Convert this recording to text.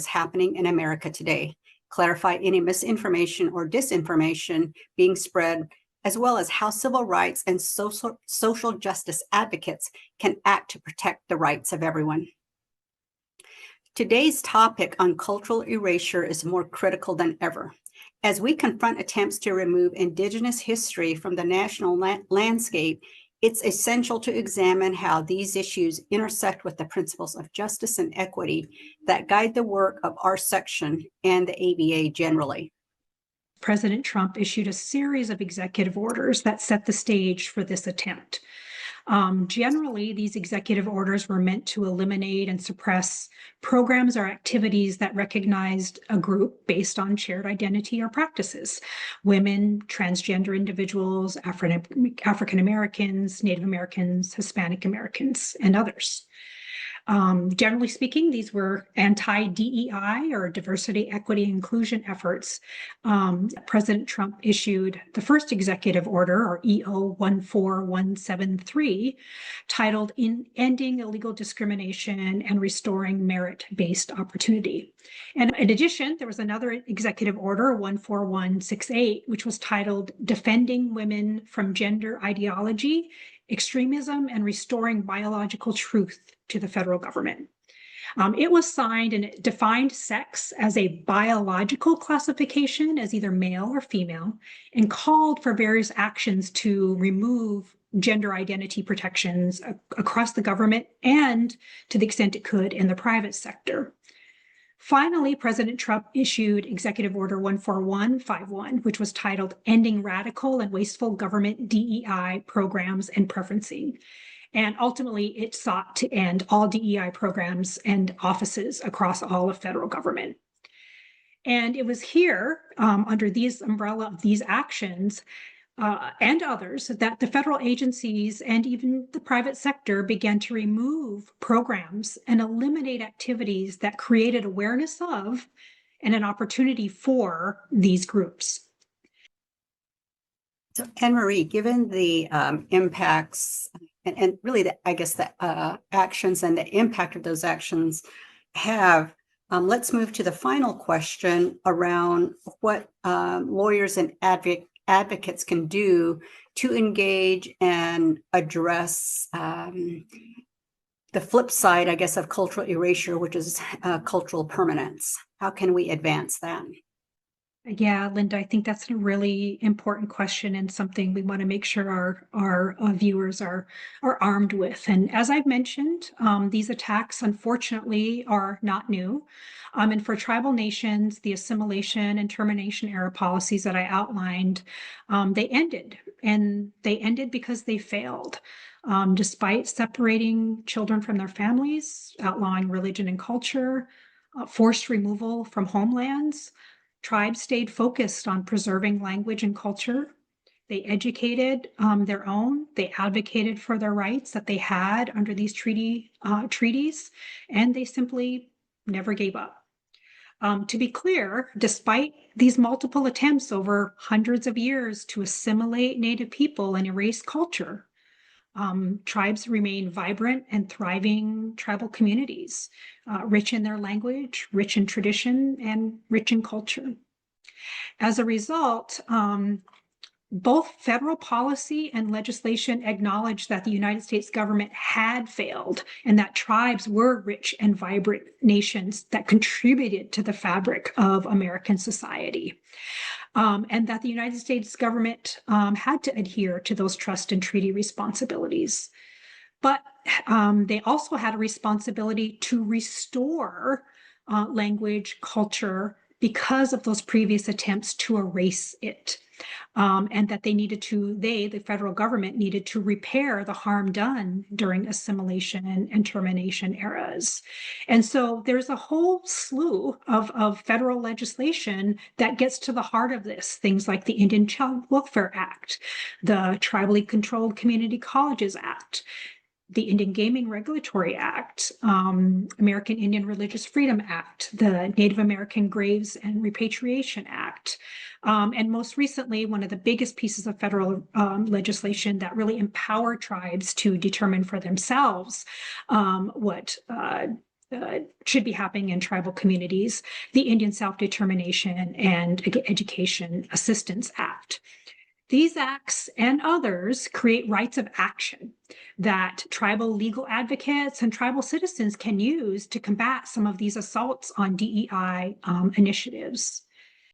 happening in America today, clarify any misinformation or disinformation being spread, as well as how civil rights and social justice advocates can act to protect the rights of everyone. Today's topic on cultural erasure is more critical than ever. As we confront attempts to remove Indigenous history from the national landscape, it's essential to examine how these issues intersect with the principles of justice and equity that guide the work of our section and the ABA generally. President Trump issued a series of executive orders that set the stage for this attempt. Generally, these executive orders were meant to eliminate and suppress programs or activities that recognized a group based on shared identity or practices: women, transgender individuals, African Americans, Native Americans, Hispanic Americans, and others. Generally speaking, these were anti-DEI or diversity, equity, inclusion efforts. President Trump issued the first executive order, or EO 14173, titled Ending Illegal Discrimination and Restoring Merit-Based Opportunity. And in addition, there was another executive order, 14168, which was titled Defending Women from Gender Ideology, Extremism, and Restoring Biological Truth to the federal government. It was signed and it defined sex as a biological classification as either male or female, and called for various actions to remove gender identity protections across the government and, to the extent it could, in the private sector. Finally, President Trump issued Executive Order 14151, which was titled Ending Radical and Wasteful Government DEI Programs and Preferencing. And ultimately, it sought to end all DEI programs and offices across all of federal government. And it was here, under these umbrella of these actions, and others, that the federal agencies and even the private sector began to remove programs and eliminate activities that created awareness of and an opportunity for these groups. So, Anne-Marie, given the impacts and really, I guess, the actions and the impact of those actions have, let's move to the final question around what lawyers and advocates can do to engage and address the flip side, I guess, of cultural erasure, which is cultural permanence. How can we advance that? Yeah, Linda, I think that's a really important question and something we want to make sure our viewers are armed with. And as I've mentioned, these attacks, unfortunately, are not new. And for tribal nations, the assimilation and termination era policies that I outlined, they ended. And they ended because they failed. Despite separating children from their families, outlawing religion and culture, forced removal from homelands, tribes stayed focused on preserving language and culture. They educated their own. They advocated for their rights that they had under these treaties, and they simply never gave up. To be clear, despite these multiple attempts over hundreds of years to assimilate Native people and erase culture, tribes remain vibrant and thriving tribal communities, rich in their language, rich in tradition, and rich in culture. As a result, both federal policy and legislation acknowledge that the United States government had failed and that tribes were rich and vibrant nations that contributed to the fabric of American society. And that the United States government had to adhere to those trust and treaty responsibilities. But they also had a responsibility to restore language, culture, because of those previous attempts to erase it. And that the federal government needed to repair the harm done during assimilation and termination eras. And so there's a whole slew of federal legislation that gets to the heart of this, things like the Indian Child Welfare Act, the Tribally Controlled Community Colleges Act, the Indian Gaming Regulatory Act, American Indian Religious Freedom Act, the Native American Graves and Repatriation Act, and most recently, one of the biggest pieces of federal legislation that really empowered tribes to determine for themselves what should be happening in tribal communities, the Indian Self-Determination and Education Assistance Act. These acts and others create rights of action that tribal legal advocates and tribal citizens can use to combat some of these assaults on DEI initiatives.